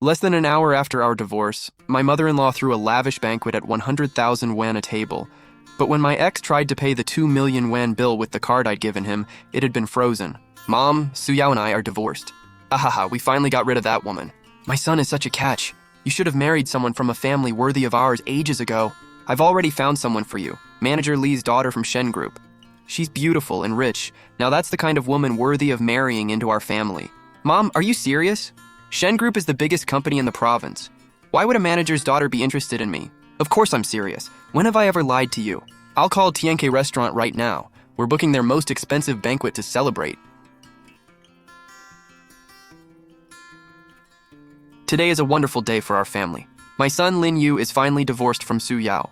Less than an hour after our divorce, my mother-in-law threw a lavish banquet at 100,000 yuan a table. But when my ex tried to pay the 2 million yuan bill with the card I'd given him, it had been frozen. Mom, Su Yao and I are divorced. Ahaha, we finally got rid of that woman. My son is such a catch. You should have married someone from a family worthy of ours ages ago. I've already found someone for you, Manager Li's daughter from Shen Group. She's beautiful and rich. Now that's the kind of woman worthy of marrying into our family. Mom, are you serious? Shen Group is the biggest company in the province. Why would a manager's daughter be interested in me? Of course I'm serious. When have I ever lied to you? I'll call Tianke Restaurant right now. We're booking their most expensive banquet to celebrate. Today is a wonderful day for our family. My son Lin Yu is finally divorced from Su Yao.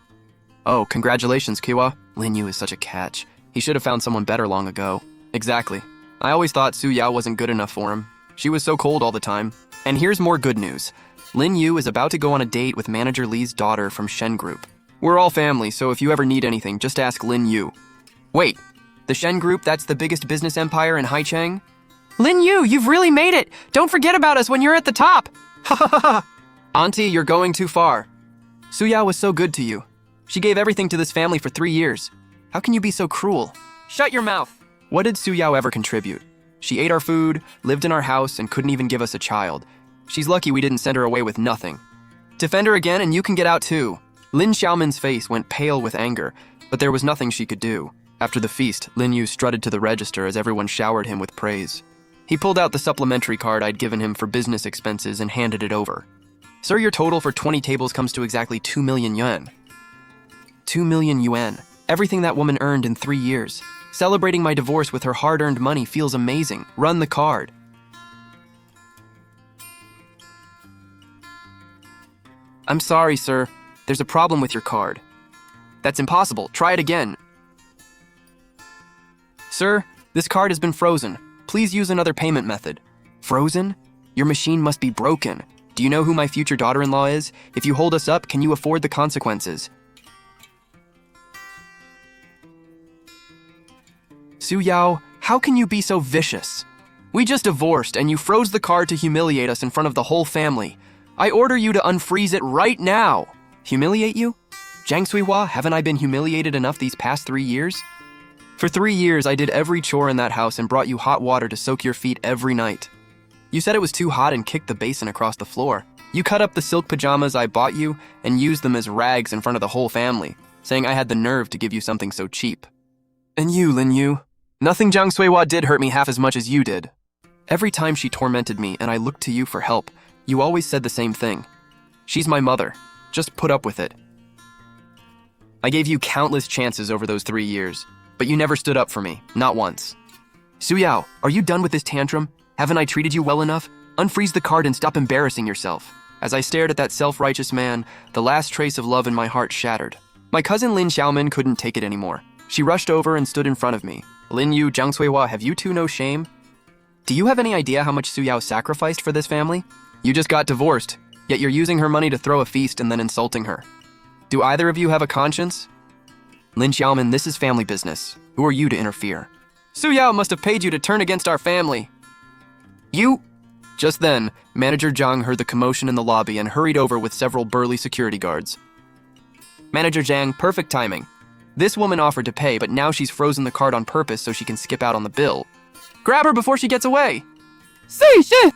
Oh, congratulations, Kiwa. Lin Yu is such a catch. He should have found someone better long ago. Exactly. I always thought Su Yao wasn't good enough for him. She was so cold all the time. And here's more good news. Lin Yu is about to go on a date with Manager Li's daughter from Shen Group. We're all family, so if you ever need anything, just ask Lin Yu. Wait, the Shen Group, that's the biggest business empire in Haicheng? Lin Yu, you've really made it! Don't forget about us when you're at the top! Ha ha ha ha! Auntie, you're going too far. Su Yao was so good to you. She gave everything to this family for 3 years. How can you be so cruel? Shut your mouth! What did Su Yao ever contribute? She ate our food, lived in our house, and couldn't even give us a child. She's lucky we didn't send her away with nothing. Defend her again and you can get out too. Lin Xiaomin's face went pale with anger, but there was nothing she could do. After the feast, Lin Yu strutted to the register as everyone showered him with praise. He pulled out the supplementary card I'd given him for business expenses and handed it over. Sir, your total for 20 tables comes to exactly 2 million yuan. 2 million yuan. Everything that woman earned in 3 years. Celebrating my divorce with her hard-earned money feels amazing. Run the card. I'm sorry, sir. There's a problem with your card. That's impossible. Try it again. Sir, this card has been frozen. Please use another payment method. Frozen? Your machine must be broken. Do you know who my future daughter-in-law is? If you hold us up, can you afford the consequences? Su Yao, how can you be so vicious? We just divorced and you froze the card to humiliate us in front of the whole family. I order you to unfreeze it right now. Humiliate you? Jiang Suihua, haven't I been humiliated enough these past 3 years? For 3 years, I did every chore in that house and brought you hot water to soak your feet every night. You said it was too hot and kicked the basin across the floor. You cut up the silk pajamas I bought you and used them as rags in front of the whole family, saying I had the nerve to give you something so cheap. And you, Lin Yu, nothing Jiang Suihua did hurt me half as much as you did. Every time she tormented me and I looked to you for help, you always said the same thing. She's my mother. Just put up with it. I gave you countless chances over those 3 years, but you never stood up for me, not once. Su Yao, are you done with this tantrum? Haven't I treated you well enough? Unfreeze the card and stop embarrassing yourself. As I stared at that self-righteous man, the last trace of love in my heart shattered. My cousin Lin Xiaomin couldn't take it anymore. She rushed over and stood in front of me. Lin Yu, Jiang Suihua, have you two no shame? Do you have any idea how much Su Yao sacrificed for this family? You just got divorced, yet you're using her money to throw a feast and then insulting her. Do either of you have a conscience? Lin Xiaomin, this is family business. Who are you to interfere? Su Yao must have paid you to turn against our family. You? Just then, Manager Zhang heard the commotion in the lobby and hurried over with several burly security guards. Manager Zhang, perfect timing. This woman offered to pay, but now she's frozen the card on purpose so she can skip out on the bill. Grab her before she gets away! Say shit!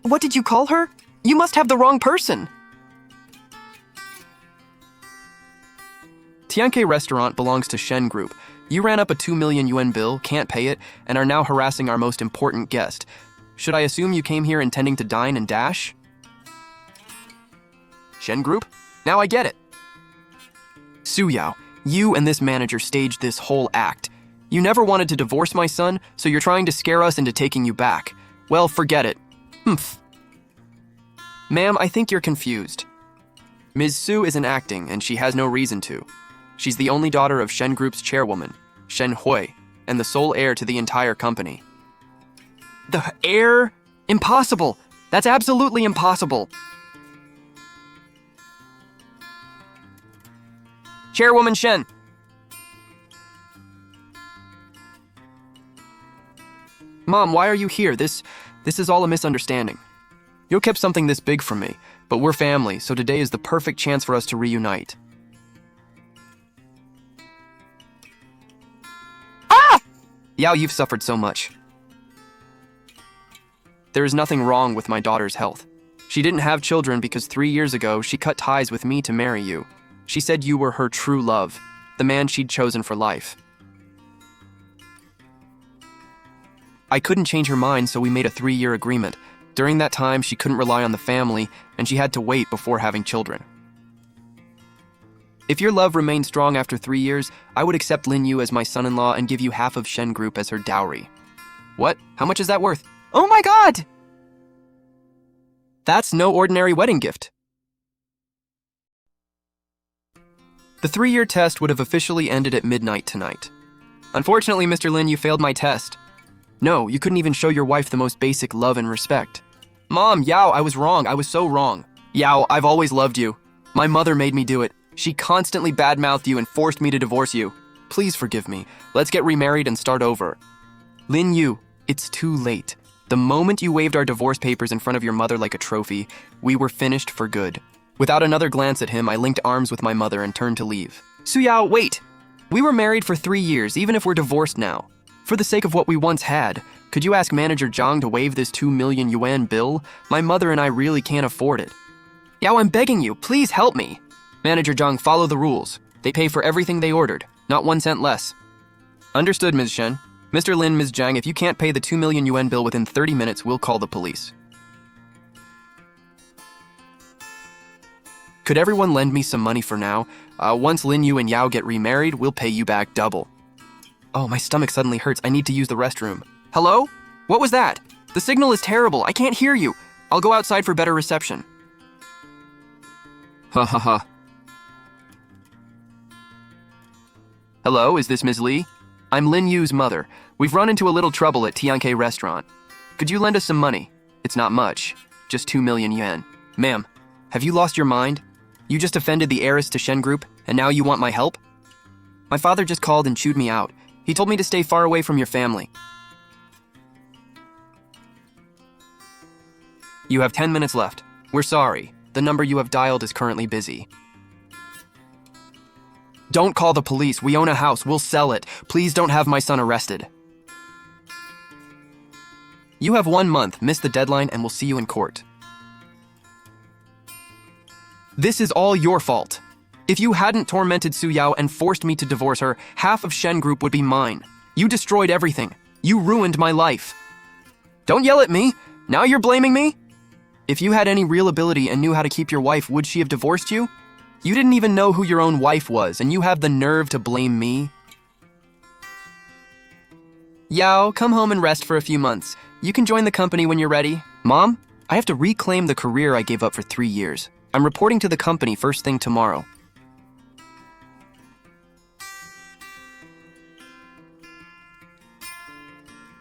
What did you call her? You must have the wrong person. Tianke Restaurant belongs to Shen Group. You ran up a 2 million yuan bill, can't pay it, and are now harassing our most important guest. Should I assume you came here intending to dine and dash? Shen Group? Now I get it. Su Yao, you and this manager staged this whole act. You never wanted to divorce my son, so you're trying to scare us into taking you back. Well, forget it. Humph. Ma'am, I think you're confused. Ms. Su isn't acting, and she has no reason to. She's the only daughter of Shen Group's chairwoman, Shen Hui, and the sole heir to the entire company. The heir? Impossible! That's absolutely impossible! Chairwoman Shen! Mom, why are you here? This This is all a misunderstanding. You kept something this big from me, but we're family, so today is the perfect chance for us to reunite. Ah! Yao, you've suffered so much. There is nothing wrong with my daughter's health. She didn't have children because 3 years ago she cut ties with me to marry you. She said you were her true love, the man she'd chosen for life. I couldn't change her mind, so we made a 3-year agreement. During that time, she couldn't rely on the family, and she had to wait before having children. If your love remained strong after 3 years, I would accept Lin Yu as my son-in-law and give you half of Shen Group as her dowry. What? How much is that worth? Oh my god! That's no ordinary wedding gift. The 3-year test would have officially ended at midnight tonight. Unfortunately, Mr. Lin, you failed my test. No, you couldn't even show your wife the most basic love and respect. Mom, Yao, I was wrong. I was so wrong. Yao, I've always loved you. My mother made me do it. She constantly badmouthed you and forced me to divorce you. Please forgive me. Let's get remarried and start over. Lin Yu, it's too late. The moment you waved our divorce papers in front of your mother like a trophy, we were finished for good. Without another glance at him, I linked arms with my mother and turned to leave. Su Yao, wait! We were married for 3 years, even if we're divorced now. For the sake of what we once had, could you ask Manager Zhang to waive this 2 million yuan bill? My mother and I really can't afford it. Yao, I'm begging you, please help me. Manager Zhang, follow the rules. They pay for everything they ordered, not 1 cent less. Understood, Ms. Shen. Mr. Lin, Ms. Zhang, if you can't pay the 2 million yuan bill within 30 minutes, we'll call the police. Could everyone lend me some money for now? Once Lin Yu and Yao get remarried, we'll pay you back double. Oh, my stomach suddenly hurts. I need to use the restroom. Hello? What was that? The signal is terrible. I can't hear you. I'll go outside for better reception. Ha ha ha. Hello, is this Ms. Li? I'm Lin Yu's mother. We've run into a little trouble at Tianke restaurant. Could you lend us some money? It's not much. Just 2 million yuan. Ma'am, have you lost your mind? You just offended the heiress to Shen Group, and now you want my help? My father just called and chewed me out. He told me to stay far away from your family. You have 10 minutes left. We're sorry. The number you have dialed is currently busy. Don't call the police. We own a house. We'll sell it. Please don't have my son arrested. You have 1 month. Miss the deadline and we'll see you in court. This is all your fault. If you hadn't tormented Su Yao and forced me to divorce her, half of Shen Group would be mine. You destroyed everything. You ruined my life. Don't yell at me. Now you're blaming me? If you had any real ability and knew how to keep your wife, would she have divorced you? You didn't even know who your own wife was, and you have the nerve to blame me? Yao, come home and rest for a few months. You can join the company when you're ready. Mom, I have to reclaim the career I gave up for 3 years. I'm reporting to the company first thing tomorrow.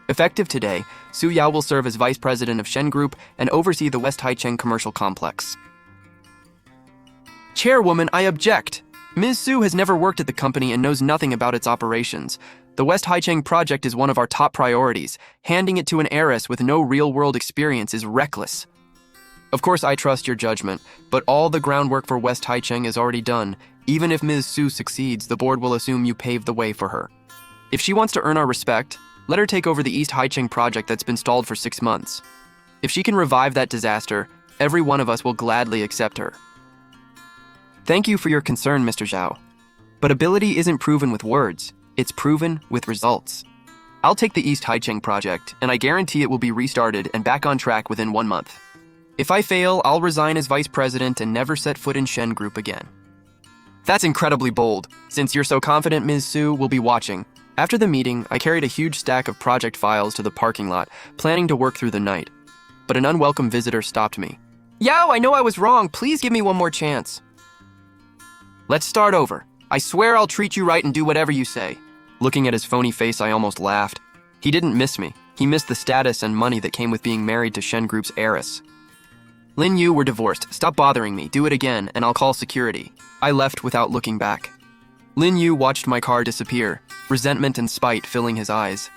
Effective today, Su Yao will serve as vice president of Shen Group and oversee the West Haicheng commercial complex. Chairwoman, I object. Ms. Su has never worked at the company and knows nothing about its operations. The West Haicheng project is one of our top priorities. Handing it to an heiress with no real-world experience is reckless. Of course, I trust your judgment, but all the groundwork for West Haicheng is already done. Even if Ms. Su succeeds, the board will assume you paved the way for her. If she wants to earn our respect, let her take over the East Haicheng project that's been stalled for 6 months. If she can revive that disaster, every one of us will gladly accept her. Thank you for your concern, Mr. Zhao. But ability isn't proven with words, it's proven with results. I'll take the East Haicheng project, and I guarantee it will be restarted and back on track within 1 month. If I fail, I'll resign as vice president and never set foot in Shen Group again. That's incredibly bold. Since you're so confident, Ms. Su will be watching. After the meeting, I carried a huge stack of project files to the parking lot, planning to work through the night. But an unwelcome visitor stopped me. Yao, I know I was wrong. Please give me one more chance. Let's start over. I swear I'll treat you right and do whatever you say. Looking at his phony face, I almost laughed. He didn't miss me. He missed the status and money that came with being married to Shen Group's heiress. Lin Yu, we're divorced. Stop bothering me. Do it again, and I'll call security. I left without looking back. Lin Yu watched my car disappear, resentment and spite filling his eyes.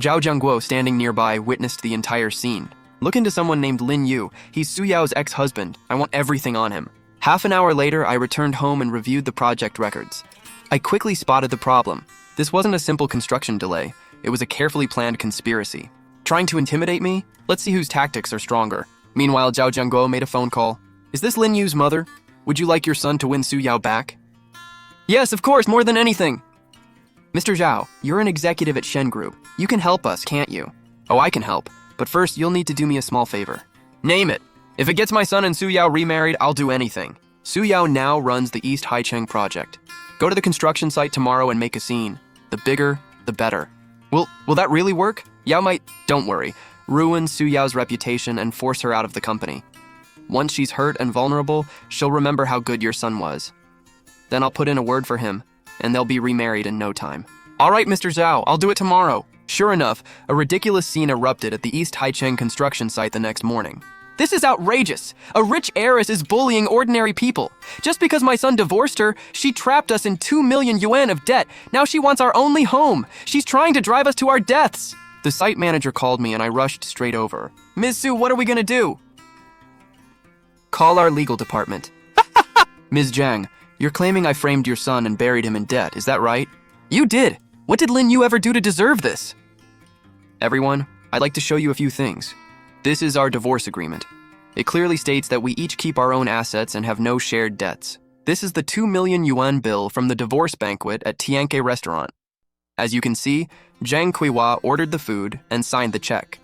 Zhao Jiangguo, standing nearby, witnessed the entire scene. Look into someone named Lin Yu. He's Su Yao's ex-husband. I want everything on him. Half an hour later, I returned home and reviewed the project records. I quickly spotted the problem. This wasn't a simple construction delay. It was a carefully planned conspiracy. Trying to intimidate me? Let's see whose tactics are stronger. Meanwhile, Zhao Jiangguo made a phone call. Is this Lin Yu's mother? Would you like your son to win Su Yao back? Yes, of course, more than anything. Mr. Zhao, you're an executive at Shen Group. You can help us, can't you? Oh, I can help. But first, you'll need to do me a small favor. Name it. If it gets my son and Su Yao remarried, I'll do anything. Su Yao now runs the East Haicheng project. Go to the construction site tomorrow and make a scene. The bigger, the better. Will that really work? Yao might, don't worry, ruin Su Yao's reputation and force her out of the company. Once she's hurt and vulnerable, she'll remember how good your son was. Then I'll put in a word for him, and they'll be remarried in no time. All right, Mr. Zhao, I'll do it tomorrow. Sure enough, a ridiculous scene erupted at the East Haicheng construction site the next morning. This is outrageous. A rich heiress is bullying ordinary people. Just because my son divorced her, she trapped us in 2 million yuan of debt. Now she wants our only home. She's trying to drive us to our deaths. The site manager called me and I rushed straight over. Ms. Su, what are we gonna do? Call our legal department. Ms. Zhang, you're claiming I framed your son and buried him in debt, is that right? You did. What did Lin Yu ever do to deserve this? Everyone, I'd like to show you a few things. This is our divorce agreement. It clearly states that we each keep our own assets and have no shared debts. This is the 2 million yuan bill from the divorce banquet at Tianke restaurant. As you can see, Zhang Kuihua ordered the food and signed the check.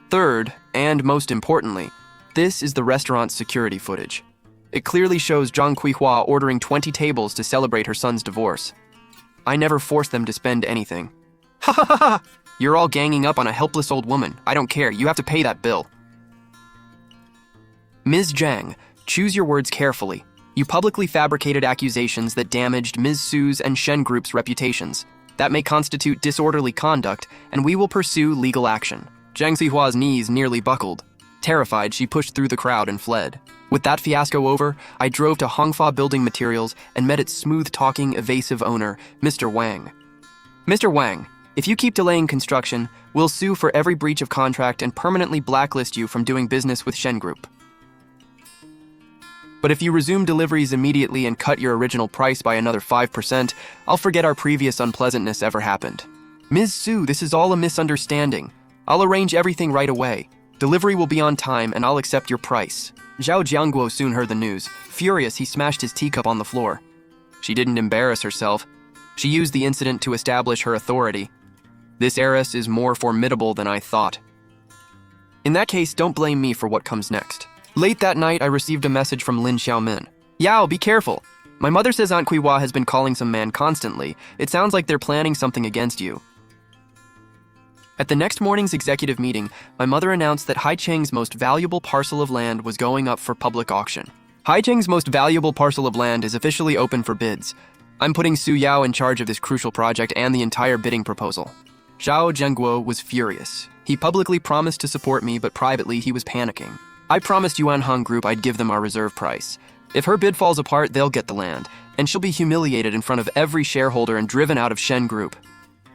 Third, and most importantly, this is the restaurant's security footage. It clearly shows Zhang Kuihua ordering 20 tables to celebrate her son's divorce. I never forced them to spend anything. Ha ha ha ha! You're all ganging up on a helpless old woman. I don't care, you have to pay that bill. Ms. Zhang, choose your words carefully. You publicly fabricated accusations that damaged Ms. Su's and Shen Group's reputations. That may constitute disorderly conduct, and we will pursue legal action. Zhang Zihua's knees nearly buckled. Terrified, she pushed through the crowd and fled. With that fiasco over, I drove to Hongfa Building Materials and met its smooth-talking, evasive owner, Mr. Wang. Mr. Wang, if you keep delaying construction, we'll sue for every breach of contract and permanently blacklist you from doing business with Shen Group. But if you resume deliveries immediately and cut your original price by another 5%, I'll forget our previous unpleasantness ever happened. Ms. Su, this is all a misunderstanding. I'll arrange everything right away. Delivery will be on time and I'll accept your price. Zhao Jiangguo soon heard the news. Furious, he smashed his teacup on the floor. She didn't embarrass herself. She used the incident to establish her authority. This heiress is more formidable than I thought. In that case, don't blame me for what comes next. Late that night, I received a message from Lin Xiaomin. Yao, be careful. My mother says Aunt Kuihua has been calling some man constantly. It sounds like they're planning something against you. At the next morning's executive meeting, my mother announced that Haicheng's most valuable parcel of land was going up for public auction. Haicheng's most valuable parcel of land is officially open for bids. I'm putting Su Yao in charge of this crucial project and the entire bidding proposal. Zhao Jiangguo was furious. He publicly promised to support me, but privately he was panicking. I promised Yuan Hong Group I'd give them our reserve price. If her bid falls apart, they'll get the land, and she'll be humiliated in front of every shareholder and driven out of Shen Group.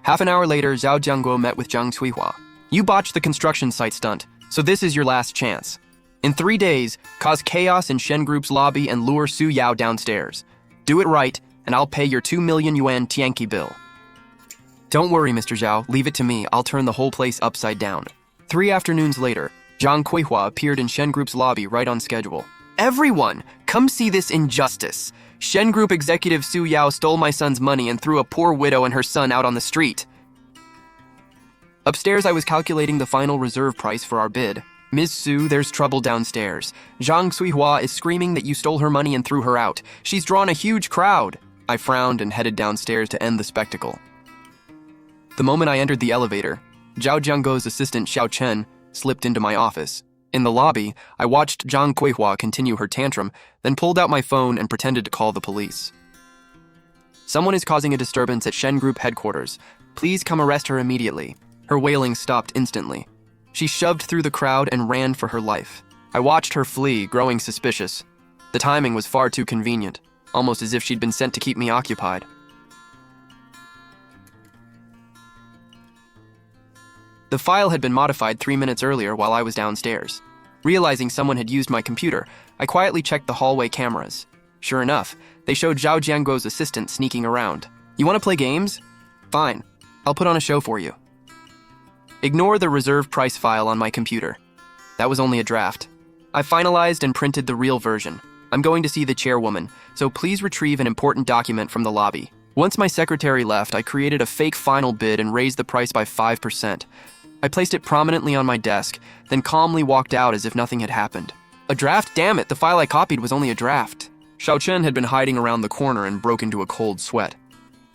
Half an hour later, Zhao Jiangguo met with Zhang Cuihua. You botched the construction site stunt, so this is your last chance. In 3 days, cause chaos in Shen Group's lobby and lure Su Yao downstairs. Do it right, and I'll pay your 2 million yuan Tianqi bill. Don't worry, Mr. Zhao, leave it to me. I'll turn the whole place upside down. 3 afternoons later, Zhang Kuihua appeared in Shen Group's lobby right on schedule. Everyone, come see this injustice. Shen Group executive Su Yao stole my son's money and threw a poor widow and her son out on the street. Upstairs, I was calculating the final reserve price for our bid. Ms. Su, there's trouble downstairs. Zhang Cuihua is screaming that you stole her money and threw her out. She's drawn a huge crowd. I frowned and headed downstairs to end the spectacle. The moment I entered the elevator, Zhao Jiangguo's assistant Xiao Chen slipped into my office. In the lobby, I watched Zhang Kuihua continue her tantrum, then pulled out my phone and pretended to call the police. Someone is causing a disturbance at Shen Group headquarters. Please come arrest her immediately. Her wailing stopped instantly. She shoved through the crowd and ran for her life. I watched her flee, growing suspicious. The timing was far too convenient, almost as if she'd been sent to keep me occupied. The file had been modified 3 minutes earlier while I was downstairs. Realizing someone had used my computer, I quietly checked the hallway cameras. Sure enough, they showed Zhao Jianguo's assistant sneaking around. You want to play games? Fine. I'll put on a show for you. Ignore the reserve price file on my computer. That was only a draft. I finalized and printed the real version. I'm going to see the chairwoman, so please retrieve an important document from the lobby. Once my secretary left, I created a fake final bid and raised the price by 5%. I placed it prominently on my desk, then calmly walked out as if nothing had happened. A draft? Damn it, the file I copied was only a draft. Xiao Chen had been hiding around the corner and broke into a cold sweat.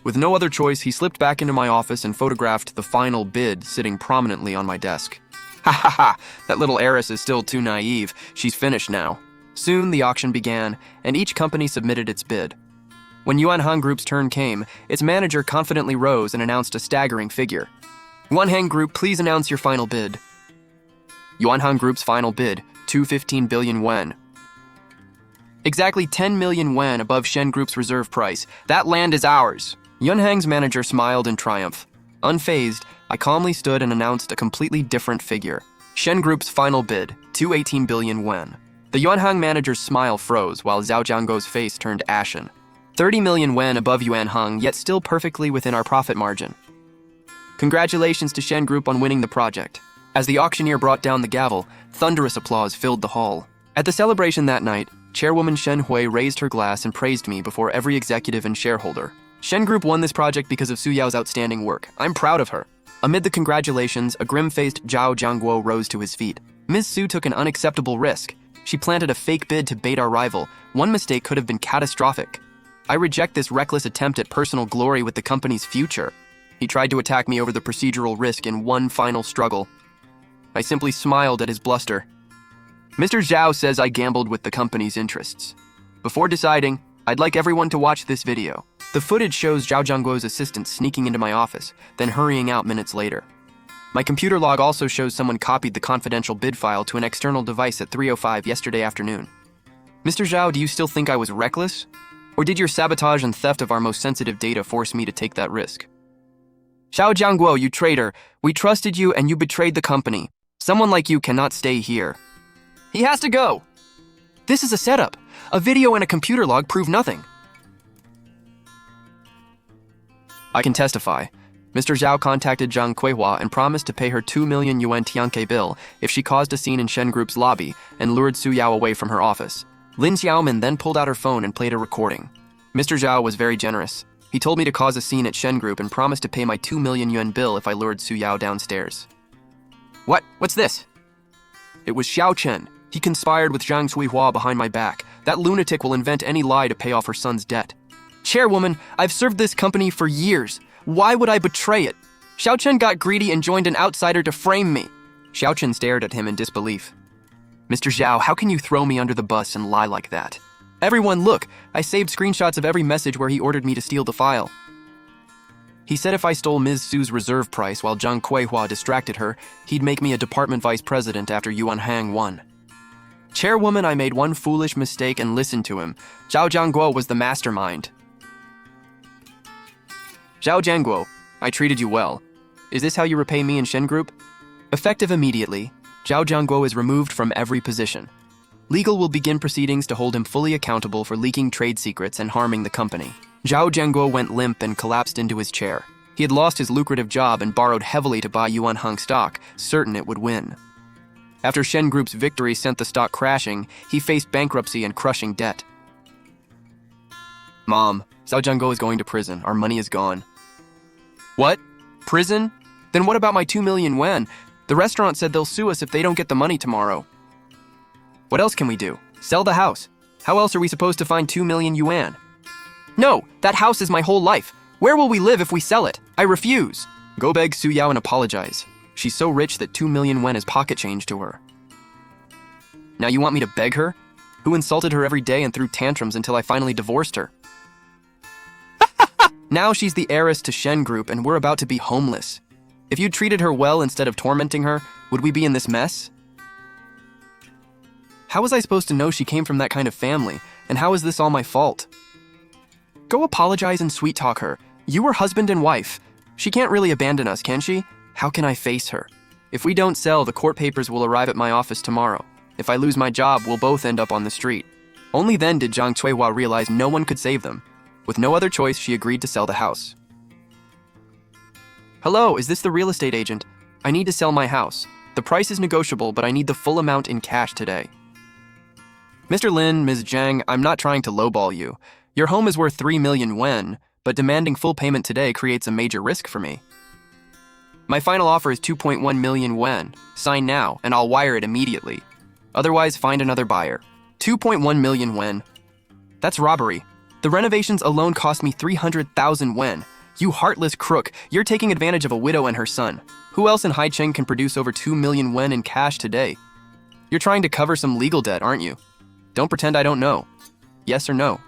With no other choice, he slipped back into my office and photographed the final bid sitting prominently on my desk. Ha ha ha, that little heiress is still too naive. She's finished now. Soon the auction began, and each company submitted its bid. When Yuanhang Group's turn came, its manager confidently rose and announced a staggering figure. Yuanhang Group, please announce your final bid. Yuanhang Group's final bid, 215 billion yuan. Exactly 10 million yuan above Shen Group's reserve price. That land is ours. Yuanhang's manager smiled in triumph. Unfazed, I calmly stood and announced a completely different figure. Shen Group's final bid, 218 billion yuan. The Yuanhang manager's smile froze while Zhao Jianguo's face turned ashen. 30 million yuan above Yuanhang, yet still perfectly within our profit margin. Congratulations to Shen Group on winning the project. As the auctioneer brought down the gavel, thunderous applause filled the hall. At the celebration that night, Chairwoman Shen Hui raised her glass and praised me before every executive and shareholder. Shen Group won this project because of Su Yao's outstanding work. I'm proud of her. Amid the congratulations, a grim-faced Zhao Jianguo rose to his feet. Ms. Su took an unacceptable risk. She planted a fake bid to bait our rival. One mistake could have been catastrophic. I reject this reckless attempt at personal glory with the company's future. He tried to attack me over the procedural risk in one final struggle. I simply smiled at his bluster. Mr. Zhao says I gambled with the company's interests. Before deciding, I'd like everyone to watch this video. The footage shows Zhao Jianguo's assistant sneaking into my office, then hurrying out minutes later. My computer log also shows someone copied the confidential bid file to an external device at 3:05 yesterday afternoon. Mr. Zhao, do you still think I was reckless? Or did your sabotage and theft of our most sensitive data force me to take that risk? Zhao Jianguo, you traitor. We trusted you and you betrayed the company. Someone like you cannot stay here. He has to go. This is a setup. A video and a computer log prove nothing. I can testify. Mr. Zhao contacted Zhang Kuihua and promised to pay her 2 million yuan Tianke bill if she caused a scene in Shen Group's lobby and lured Su Yao away from her office. Lin Xiaomin then pulled out her phone and played a recording. Mr. Zhao was very generous. He told me to cause a scene at Shen Group and promised to pay my 2 million yuan bill if I lured Su Yao downstairs. What? What's this? It was Xiao Chen. He conspired with Zhang Kuihua behind my back. That lunatic will invent any lie to pay off her son's debt. Chairwoman, I've served this company for years. Why would I betray it? Xiao Chen got greedy and joined an outsider to frame me. Xiao Chen stared at him in disbelief. Mr. Zhao, how can you throw me under the bus and lie like that? Everyone, look, I saved screenshots of every message where he ordered me to steal the file. He said if I stole Ms. Su's reserve price while Zhang Kuihua distracted her, he'd make me a department vice president after Yuanhang won. Chairwoman, I made one foolish mistake and listened to him. Zhao Jianguo was the mastermind. Zhao Jianguo, I treated you well. Is this how you repay me and Shen Group? Effective immediately, Zhao Jianguo is removed from every position. Legal will begin proceedings to hold him fully accountable for leaking trade secrets and harming the company. Zhao Jianguo went limp and collapsed into his chair. He had lost his lucrative job and borrowed heavily to buy Yuanhang stock, certain it would win. After Shen Group's victory sent the stock crashing, he faced bankruptcy and crushing debt. Mom, Zhao Jianguo is going to prison. Our money is gone. What? Prison? Then what about my 2 million yuan? The restaurant said they'll sue us if they don't get the money tomorrow. What else can we do? Sell the house. How else are we supposed to find 2 million yuan? No, that house is my whole life. Where will we live if we sell it? I refuse. Go beg Su Yao and apologize. She's so rich that 2 million yuan is pocket change to her. Now you want me to beg her? Who insulted her every day and threw tantrums until I finally divorced her? Now she's the heiress to Shen Group and we're about to be homeless. If you treated her well instead of tormenting her, would we be in this mess? How was I supposed to know she came from that kind of family? And how is this all my fault? Go apologize and sweet-talk her. You were husband and wife. She can't really abandon us, can she? How can I face her? If we don't sell, the court papers will arrive at my office tomorrow. If I lose my job, we'll both end up on the street. Only then did Zhang Cuihua realize no one could save them. With no other choice, she agreed to sell the house. Hello, is this the real estate agent? I need to sell my house. The price is negotiable, but I need the full amount in cash today. Mr. Lin, Ms. Zhang, I'm not trying to lowball you. Your home is worth 3 million yuan, but demanding full payment today creates a major risk for me. My final offer is 2.1 million yuan. Sign now, and I'll wire it immediately. Otherwise, find another buyer. 2.1 million yuan. That's robbery. The renovations alone cost me 300,000 yuan. You heartless crook, you're taking advantage of a widow and her son. Who else in Haicheng can produce over 2 million yuan in cash today? You're trying to cover some legal debt, aren't you? Don't pretend I don't know. Yes or no?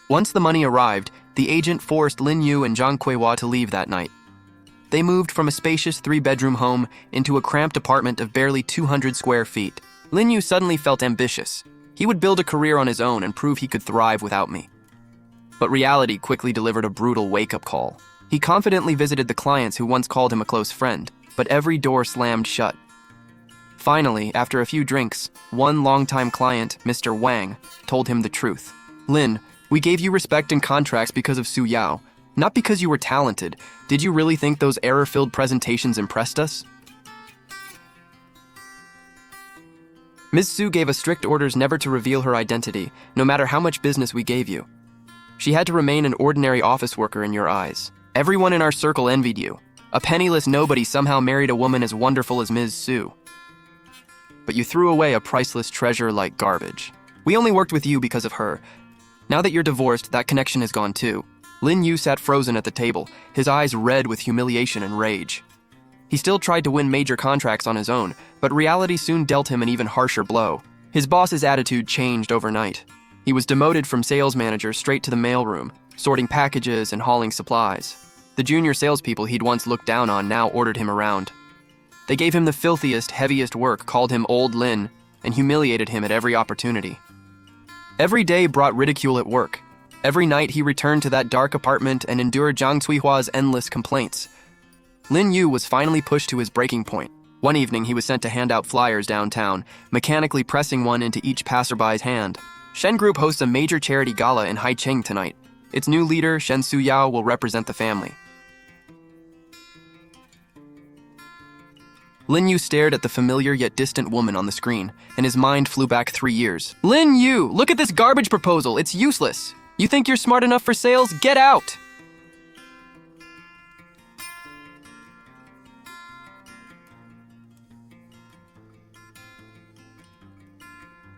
Once the money arrived, the agent forced Lin Yu and Zhang Cuihua to leave that night. They moved from a spacious 3-bedroom home into a cramped apartment of barely 200 square feet. Lin Yu suddenly felt ambitious. He would build a career on his own and prove he could thrive without me. But reality quickly delivered a brutal wake-up call. He confidently visited the clients who once called him a close friend, but every door slammed shut. Finally, after a few drinks, one longtime client, Mr. Wang, told him the truth. Lin, we gave you respect and contracts because of Su Yao, not because you were talented. Did you really think those error-filled presentations impressed us? Ms. Su gave us strict orders never to reveal her identity, no matter how much business we gave you. She had to remain an ordinary office worker in your eyes. Everyone in our circle envied you. A penniless nobody somehow married a woman as wonderful as Ms. Su. But you threw away a priceless treasure like garbage. We only worked with you because of her. Now that you're divorced, that connection is gone too. Lin Yu sat frozen at the table, his eyes red with humiliation and rage. He still tried to win major contracts on his own, but reality soon dealt him an even harsher blow. His boss's attitude changed overnight. He was demoted from sales manager straight to the mailroom, sorting packages and hauling supplies. The junior salespeople he'd once looked down on now ordered him around. They gave him the filthiest, heaviest work, called him Old Lin, and humiliated him at every opportunity. Every day brought ridicule at work. Every night he returned to that dark apartment and endured Zhang Cuihua's endless complaints. Lin Yu was finally pushed to his breaking point. One evening he was sent to hand out flyers downtown, mechanically pressing one into each passerby's hand. Shen Group hosts a major charity gala in Haicheng tonight. Its new leader, Su Yao, will represent the family. Lin Yu stared at the familiar yet distant woman on the screen, and his mind flew back 3 years. Lin Yu, look at this garbage proposal. It's useless. You think you're smart enough for sales? Get out!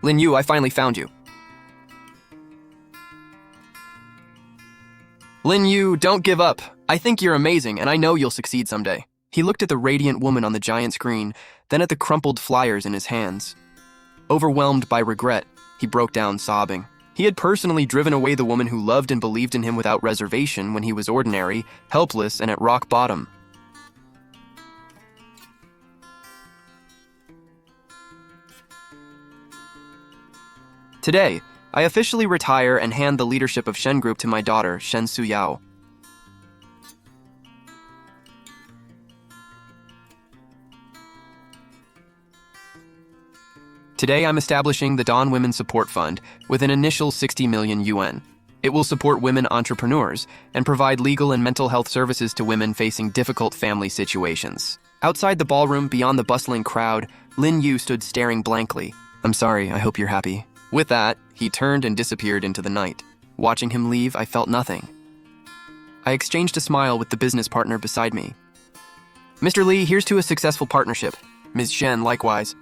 Lin Yu, I finally found you. Lin Yu, don't give up. I think you're amazing, and I know you'll succeed someday. He looked at the radiant woman on the giant screen, then at the crumpled flyers in his hands. Overwhelmed by regret, he broke down sobbing. He had personally driven away the woman who loved and believed in him without reservation when he was ordinary, helpless, and at rock bottom. Today, I officially retire and hand the leadership of Shen Group to my daughter, Su Yao. Today, I'm establishing the Dawn Women Support Fund with an initial 60 million yuan. It will support women entrepreneurs and provide legal and mental health services to women facing difficult family situations. Outside the ballroom, beyond the bustling crowd, Lin Yu stood staring blankly. I'm sorry, I hope you're happy. With that, he turned and disappeared into the night. Watching him leave, I felt nothing. I exchanged a smile with the business partner beside me. Mr. Li, here's to a successful partnership. Ms. Shen, likewise.